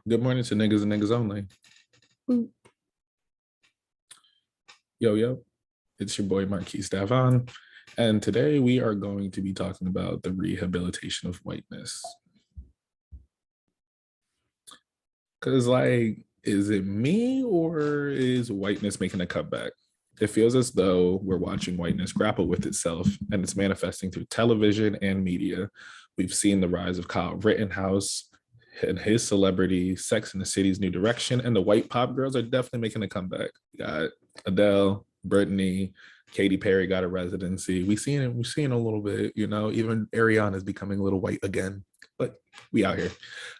Good morning to niggas and niggas only. Mm. Yo, it's your boy Marquise Davon, and today we are going to be talking about the rehabilitation of whiteness. Because, is it me or is whiteness making a comeback? It feels as though we're watching whiteness grapple with itself, and it's manifesting through television and media. We've seen the rise of Kyle Rittenhouse and his celebrity, Sex and the City's new direction, and the white pop girls are definitely making a comeback. We got Adele, Brittany, Katy Perry got a residency. We've seen a little bit, even Ariana is becoming a little white again, but we out here.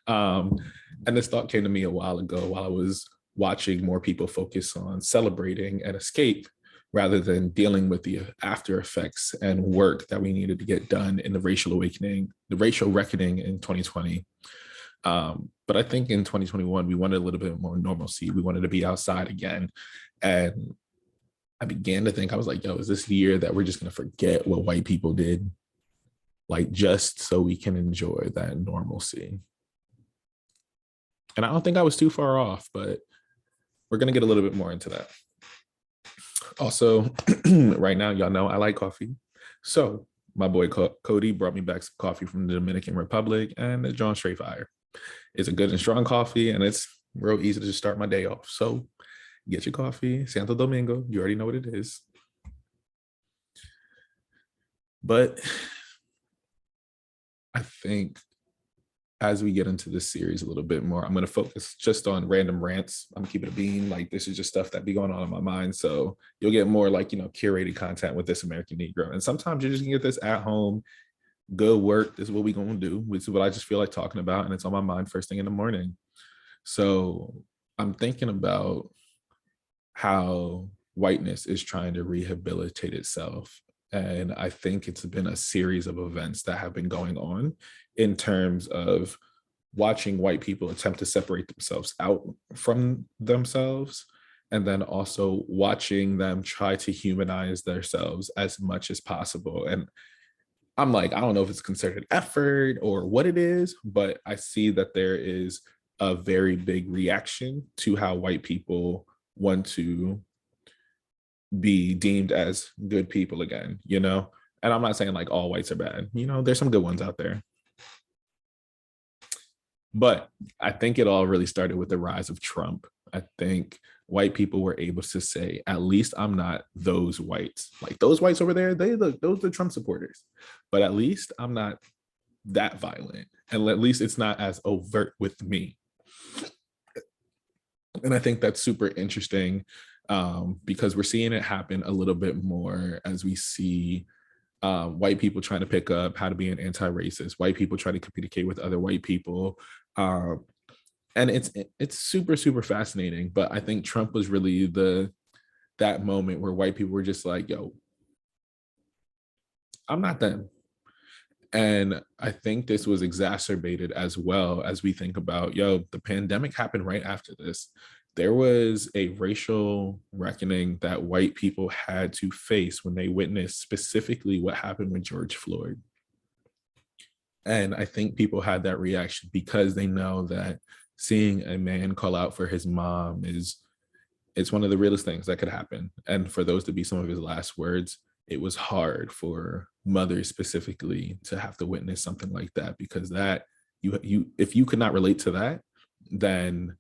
And this thought came to me a while ago while I was watching more people focus on celebrating and escape rather than dealing with the after effects and work that we needed to get done in the racial awakening, the racial reckoning in 2020. But I think in 2021, we wanted a little bit more normalcy. We wanted to be outside again. And I began to think, I was like, yo, is this the year that we're just going to forget what white people did? Like, just so we can enjoy that normalcy. And I don't think I was too far off, but we're going to get a little bit more into that. Also, right now, y'all know I like coffee. So my boy Cody brought me back some coffee from the Dominican Republic, and it's John Straight Fire. It's a good and strong coffee, and it's real easy to just start my day off. So get your coffee, Santo Domingo. You already know what it is. But I think as we get into this series a little bit more, I'm going to focus just on random rants. I'm keeping it a bean. Like, this is just stuff that be going on in my mind. So you'll get more curated content with this American Negro. And sometimes you're just going to get this at home, good work. This is what we're going to do. This is what I just feel like talking about. And it's on my mind first thing in the morning. So I'm thinking about how whiteness is trying to rehabilitate itself. And I think it's been a series of events that have been going on in terms of watching white people attempt to separate themselves out from themselves, and then also watching them try to humanize themselves as much as possible. And I'm like, I don't know if it's concerted effort or what it is, but I see that there is a very big reaction to how white people want to be deemed as good people again, And I'm not saying like all whites are bad, there's some good ones out there. But I think it all really started with the rise of Trump. I think white people were able to say, at least I'm not those whites. Like, those whites over there, those are Trump supporters. But at least I'm not that violent. And at least it's not as overt with me. And I think that's super interesting because we're seeing it happen a little bit more as we see white people trying to pick up how to be an anti-racist, white people trying to communicate with other white people. And it's super, super fascinating. But I think Trump was really that moment where white people were just like, yo, I'm not them. And I think this was exacerbated as well as we think about, the pandemic happened right after this. There was a racial reckoning that white people had to face when they witnessed specifically what happened with George Floyd. And I think people had that reaction because they know that seeing a man call out for his mom it's one of the realest things that could happen. And for those to be some of his last words, it was hard for mothers specifically to have to witness something like that, because that you if you could not relate to that, then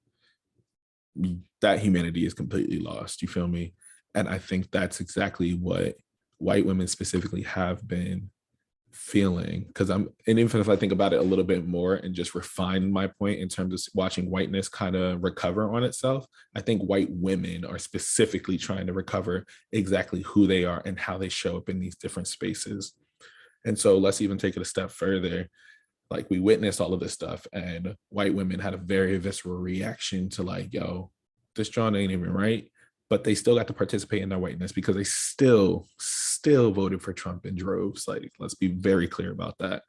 that humanity is completely lost. You feel me? And I think that's exactly what white women specifically have been feeling. And even if I think about it a little bit more and just refine my point in terms of watching whiteness kind of recover on itself, I think white women are specifically trying to recover exactly who they are and how they show up in these different spaces. And so let's even take it a step further. Like, we witnessed all of this stuff and white women had a very visceral reaction to like, yo, this John ain't even right. But they still got to participate in their whiteness because they still voted for Trump in droves. Like, let's be very clear about that.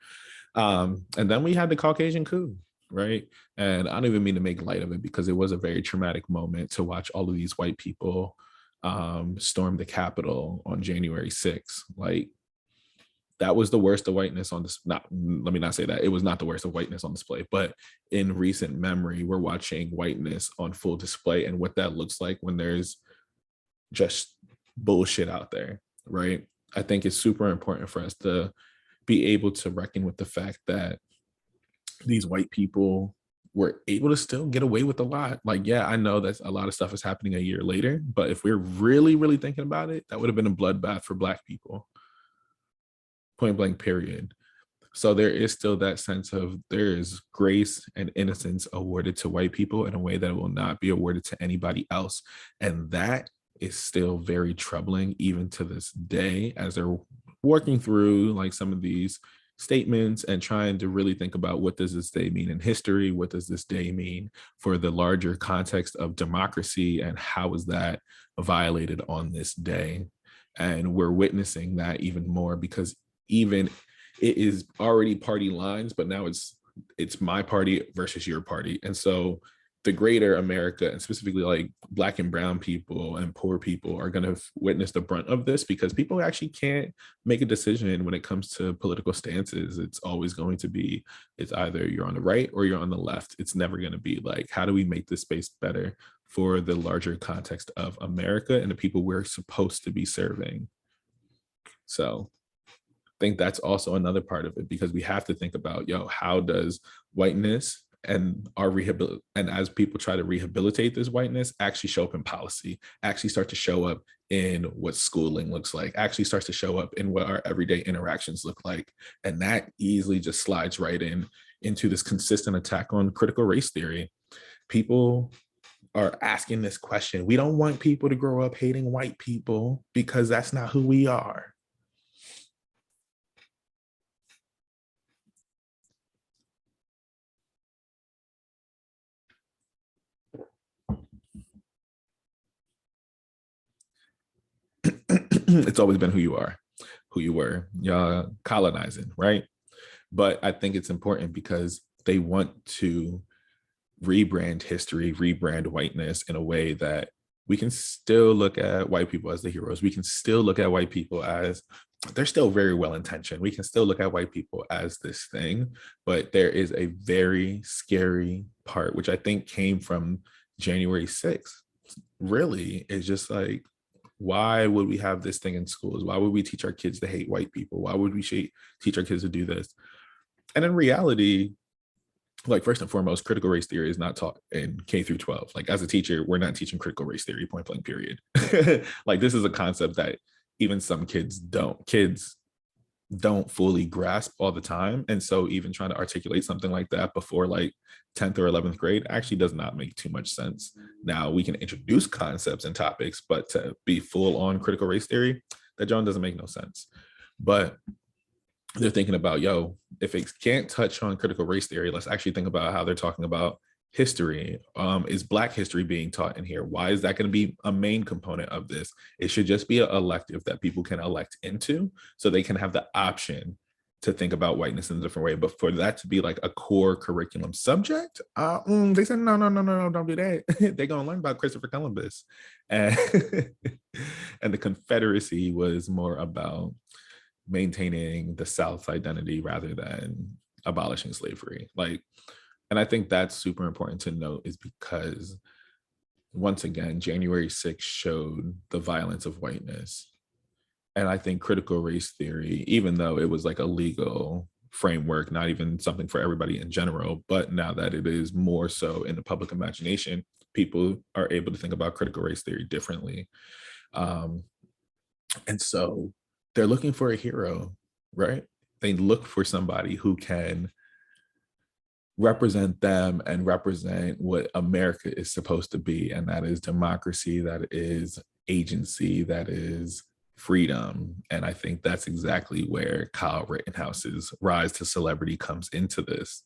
And then we had the Caucasian coup, right? And I don't even mean to make light of it because it was a very traumatic moment to watch all of these white people storm the Capitol on January 6th. Like, That was the worst of whiteness on this. Not, let me not say that. It was not the worst of whiteness on display, but in recent memory, we're watching whiteness on full display and what that looks like when there's just bullshit out there, right? I think it's super important for us to be able to reckon with the fact that these white people were able to still get away with a lot. Like, yeah, I know that a lot of stuff is happening a year later, but if we're really, really thinking about it, that would have been a bloodbath for Black people, point blank, period. So there is still that sense of there is grace and innocence awarded to white people in a way that will not be awarded to anybody else. And that is still very troubling even to this day as they're working through like some of these statements and trying to really think about what does this day mean in history? What does this day mean for the larger context of democracy? And how is that violated on this day? And we're witnessing that even more because even it is already party lines, but now it's my party versus your party. And so the greater America, and specifically like Black and brown people and poor people, are going to witness the brunt of this because people actually can't make a decision when it comes to political stances. It's always going to be, it's either you're on the right or you're on the left. It's never going to be like, how do we make this space better for the larger context of America and the people we're supposed to be serving? So think that's also another part of it because we have to think about, how does whiteness and and as people try to rehabilitate this whiteness actually show up in policy, actually start to show up in what schooling looks like, actually starts to show up in what our everyday interactions look like. And that easily just slides right into this consistent attack on critical race theory. People are asking this question. We don't want people to grow up hating white people because that's not who we are. It's always been who you are, who you were, colonizing, right? But I think it's important because they want to rebrand history, rebrand whiteness in a way that we can still look at white people as the heroes. We can still look at white people as they're still very well intentioned. We can still look at white people as this thing, but there is a very scary part, which I think came from January 6th. Really, it's just like, why would we have this thing in schools? Why would we teach our kids to hate white people? Why would we teach our kids to do this? And in reality, like first and foremost, critical race theory is not taught in K through 12. Like as a teacher, we're not teaching critical race theory, point blank, period. Like this is a concept that even some kids don't fully grasp all the time. And so even trying to articulate something like that before like 10th or 11th grade actually does not make too much sense. Now we can introduce concepts and topics, but to be full on critical race theory, that John doesn't make no sense. But they're thinking about, if it can't touch on critical race theory, let's actually think about how they're talking about history. Is Black history being taught in here? Why is that going to be a main component of this? It should just be an elective that people can elect into so they can have the option to think about whiteness in a different way. But for that to be like a core curriculum subject, they said, no, don't do that. They're going to learn about Christopher Columbus. And, and the Confederacy was more about maintaining the South's identity rather than abolishing slavery. And I think that's super important to note is because once again, January 6th showed the violence of whiteness. And I think critical race theory, even though it was like a legal framework, not even something for everybody in general, but now that it is more so in the public imagination, people are able to think about critical race theory differently. And so they're looking for a hero, right? They look for somebody who can represent them and represent what America is supposed to be. And that is democracy, that is agency, that is freedom. And I think that's exactly where Kyle Rittenhouse's rise to celebrity comes into this.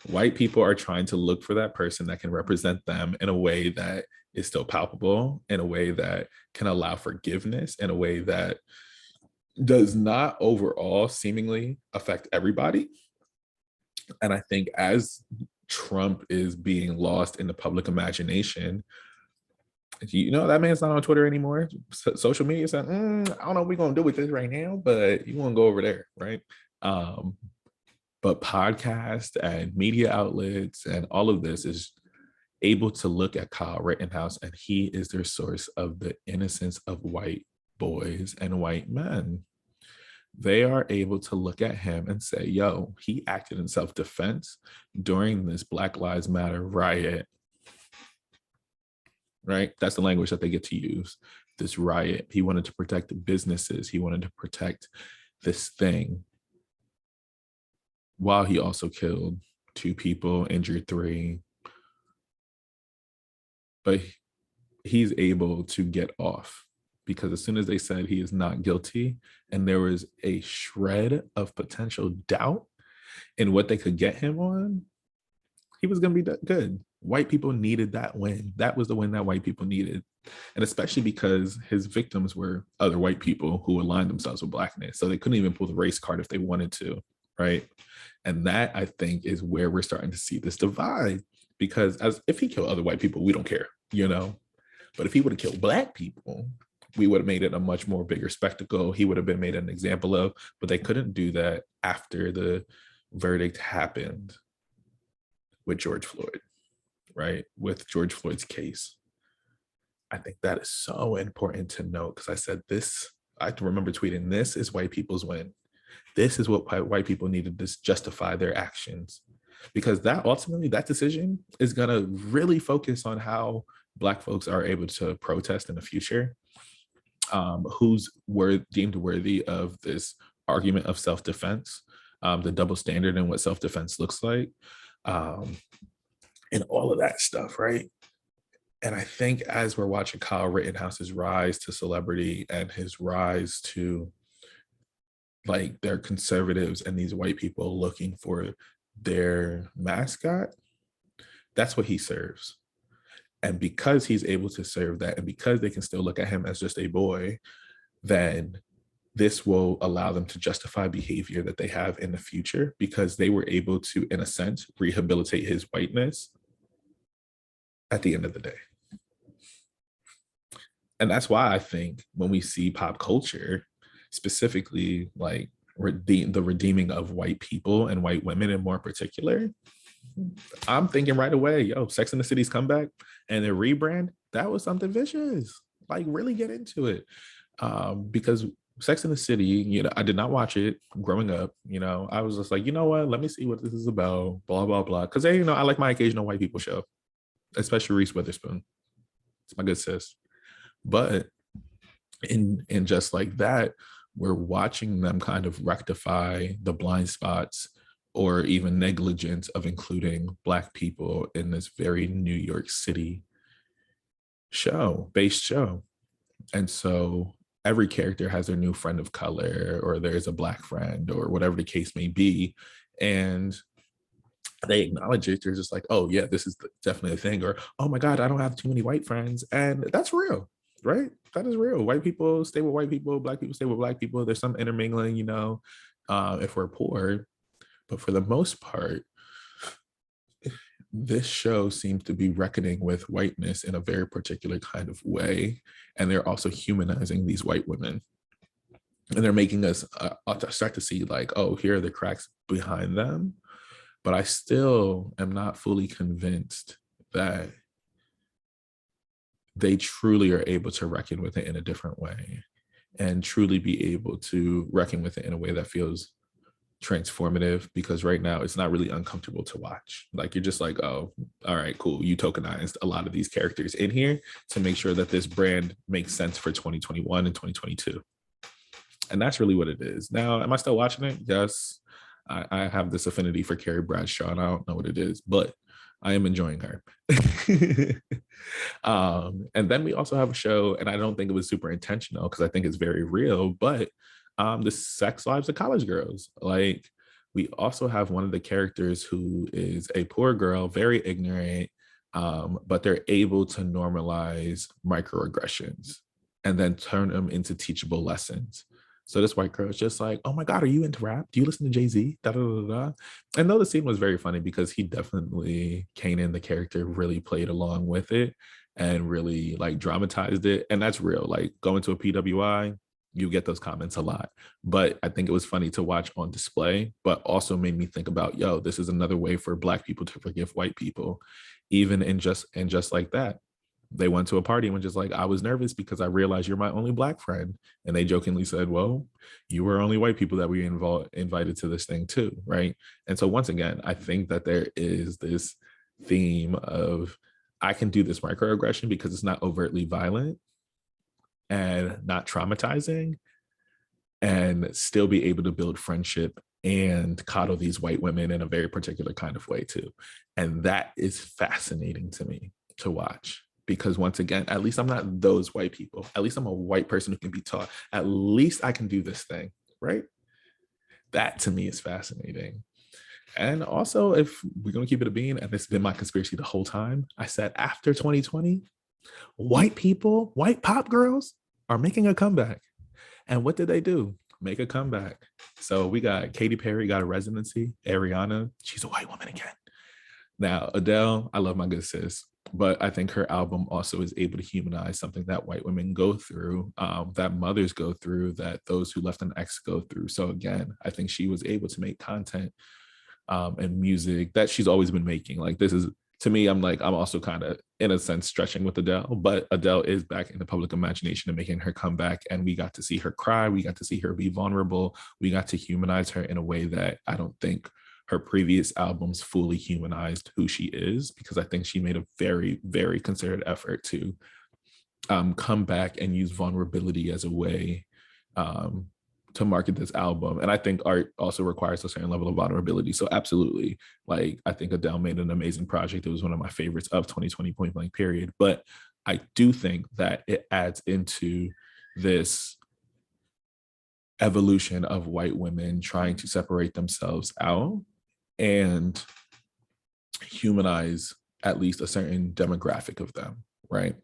White people are trying to look for that person that can represent them in a way that is still palpable, in a way that can allow forgiveness, in a way that does not overall seemingly affect everybody. And I think as Trump is being lost in the public imagination, You know, that man's not on Twitter anymore. Social media said, I don't know what we're going to do with this right now, but you want to go over there, right? Um, but podcasts and media outlets and all of this is able to look at Kyle Rittenhouse, and he is their source of the innocence of white boys and white men. They are able to look at him and say, yo, he acted in self-defense during this Black Lives Matter riot, right? That's the language that they get to use. This riot. He wanted to protect the businesses. He wanted to protect this thing while he also killed 2 people, injured 3. But he's able to get off because as soon as they said he is not guilty and there was a shred of potential doubt in what they could get him on, he was going to be good. White people needed that win. That was the win that white people needed. And especially because his victims were other white people who aligned themselves with Blackness. So they couldn't even pull the race card if they wanted to, right? And that, I think, is where we're starting to see this divide. Because as if he killed other white people, we don't care, you know? But if he would have killed Black people, we would have made it a much more bigger spectacle. He would have been made an example of, but they couldn't do that after the verdict happened with George Floyd, right? With George Floyd's case. I think that is so important to note because I said this, I remember tweeting, this is white people's win. This is what white people needed to justify their actions. Because that ultimately, that decision is going to really focus on how Black folks are able to protest in the future, who's deemed worthy of this argument of self-defense, the double standard and what self-defense looks like, and all of that stuff, right? And I think as we're watching Kyle Rittenhouse's rise to celebrity and his rise to like their conservatives and these white people looking for their mascot, that's what he serves. And because he's able to serve that, and because they can still look at him as just a boy, then this will allow them to justify behavior that they have in the future because they were able to, in a sense, rehabilitate his whiteness at the end of the day. And that's why I think when we see pop culture, specifically like the redeeming of white people and white women in more particular, I'm thinking right away, yo, Sex and the City's comeback and their rebrand, that was something vicious. Like really get into it. Because Sex and the City, you know, I did not watch it growing up. You know, I was just like, you know what, let me see what this is about, blah, blah, blah. Because, you know, I like my occasional white people show, especially Reese Witherspoon. It's my good sis. But in just like that, we're watching them kind of rectify the blind spots or even negligence of including Black people in this very New York City based show. And so every character has their new friend of color, or there's a Black friend, or whatever the case may be. And they acknowledge it. They're just like, oh yeah, this is definitely a thing. Or, oh my God, I don't have too many white friends. And that's real, right? That is real. White people stay with white people, Black people stay with Black people. There's some intermingling, you know, if we're poor. But for the most part, this show seems to be reckoning with whiteness in a very particular kind of way. And they're also humanizing these white women. And they're making us start to see like, oh, here are the cracks behind them. But I still am not fully convinced that they truly are able to reckon with it in a different way and truly be able to reckon with it in a way that feels transformative, because right now it's not really uncomfortable to watch. Like you're just like, oh, all right, cool. You tokenized a lot of these characters in here to make sure that this brand makes sense for 2021 and 2022. And that's really what it is. Now, am I still watching it? Yes. I have this affinity for Carrie Bradshaw, and I don't know what it is, but I am enjoying her. And then we also have a show, and I don't think it was super intentional because I think it's very real, but the sex lives of college girls. Like we also have one of the characters who is a poor girl, very ignorant, but they're able to normalize microaggressions and then turn them into teachable lessons. So this white girl is just like, oh my God, are you into rap? Do you listen to Jay-Z? Da, da, da, da. And though the scene was very funny because he definitely, Kanan, the character, really played along with it. and really like dramatized it. And that's real. Like going to a PWI, you get those comments a lot. But I think it was funny to watch on display, but also made me think about, yo, this is another way for Black people to forgive white people, even in just like that. They went to a party and was just like, I was nervous because I realized you're my only Black friend. And they jokingly said, well, you were only white people that we invited to this thing too, right? And so once again, I think that there is this theme of I can do this microaggression because it's not overtly violent and not traumatizing, and still be able to build friendship and coddle these white women in a very particular kind of way too. And that is fascinating to me to watch, because once again, at least I'm not those white people. At least I'm a white person who can be taught. At least I can do this thing, right? That to me is fascinating. And also, if we're going to keep it a bean, and this has been my conspiracy the whole time, I said after 2020, white people, white pop girls are making a comeback. And what did they do? Make a comeback. So we got Katy Perry got a residency. Ariana, she's a white woman again. Now, Adele, I love my good sis, but I think her album also is able to humanize something that white women go through, that mothers go through, that those who left an ex go through. So again, I think she was able to make content and music that she's always been making. Like this is, to me, I'm also kind of in a sense stretching with Adele, but Adele is back in the public imagination and making her comeback. And we got to see her cry. We got to see her be vulnerable. We got to humanize her in a way that I don't think her previous albums fully humanized who she is, because I think she made a very, very concerted effort to come back and use vulnerability as a way to market this album. And I think art also requires a certain level of vulnerability. So absolutely, like I think Adele made an amazing project. It was one of my favorites of 2020 point blank period. But I do think that it adds into this evolution of white women trying to separate themselves out and humanize at least a certain demographic of them, right?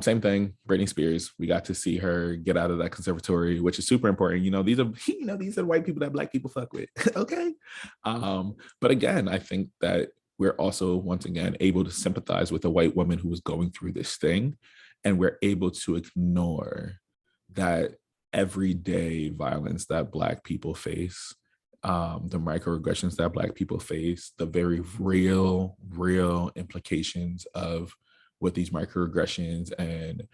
Same thing, Britney Spears. We got to see her get out of that conservatory, which is super important. These are these are white people that Black people fuck with. Okay. But again, I think that we're also once again able to sympathize with a white woman who was going through this thing, and we're able to ignore that everyday violence that Black people face, the microaggressions that Black people face, the very real implications of what these microaggressions and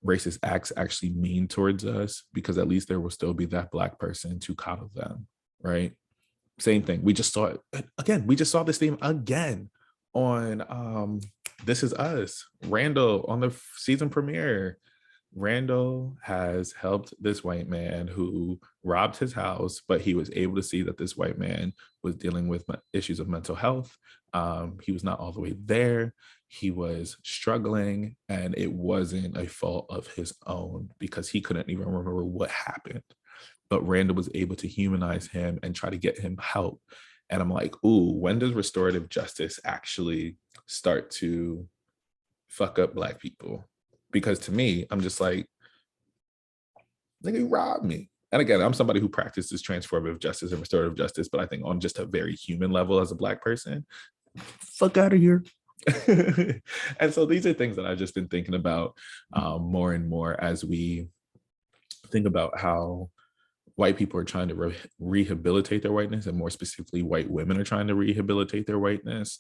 racist acts actually mean towards us, because at least there will still be that Black person to coddle them, right? Same thing. We just saw it again. We just saw this theme again on This Is Us. Randall on the season premiere. Randall has helped this white man who robbed his house, but he was able to see that this white man was dealing with issues of mental health. He was not all the way there. He was struggling, and it wasn't a fault of his own because he couldn't even remember what happened. But Randall was able to humanize him and try to get him help. And I'm like, ooh, when does restorative justice actually start to fuck up Black people? Because to me, I'm just like, nigga, you robbed me. And again, I'm somebody who practices transformative justice and restorative justice, but I think on just a very human level as a Black person, fuck out of here. And so these are things that I've just been thinking about more and more as we think about how white people are trying to rehabilitate their whiteness, and more specifically, white women are trying to rehabilitate their whiteness.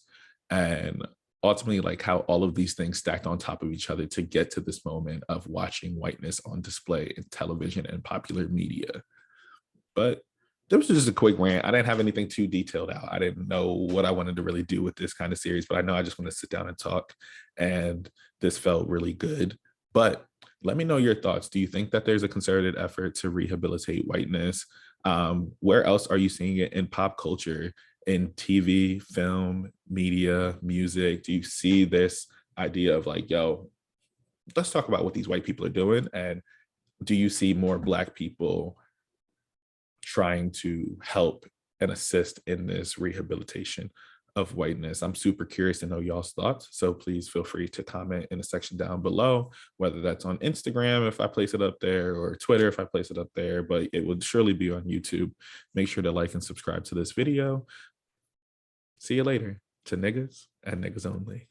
And ultimately, like how all of these things stacked on top of each other to get to this moment of watching whiteness on display in television and popular media. But this was just a quick rant. I didn't have anything too detailed out. I didn't know what I wanted to really do with this kind of series, but I know I just want to sit down and talk. And this felt really good. But let me know your thoughts. Do you think that there's a concerted effort to rehabilitate whiteness? Where else are you seeing it in pop culture, in TV, film, media, music? Do you see this idea of like, yo, let's talk about what these white people are doing? And do you see more Black people trying to help and assist in this rehabilitation of whiteness? I'm super curious to know y'all's thoughts. So please feel free to comment in the section down below, whether that's on Instagram if I place it up there, or Twitter if I place it up there, but it would surely be on YouTube. Make sure to like and subscribe to this video. See you later. To niggas and niggas only.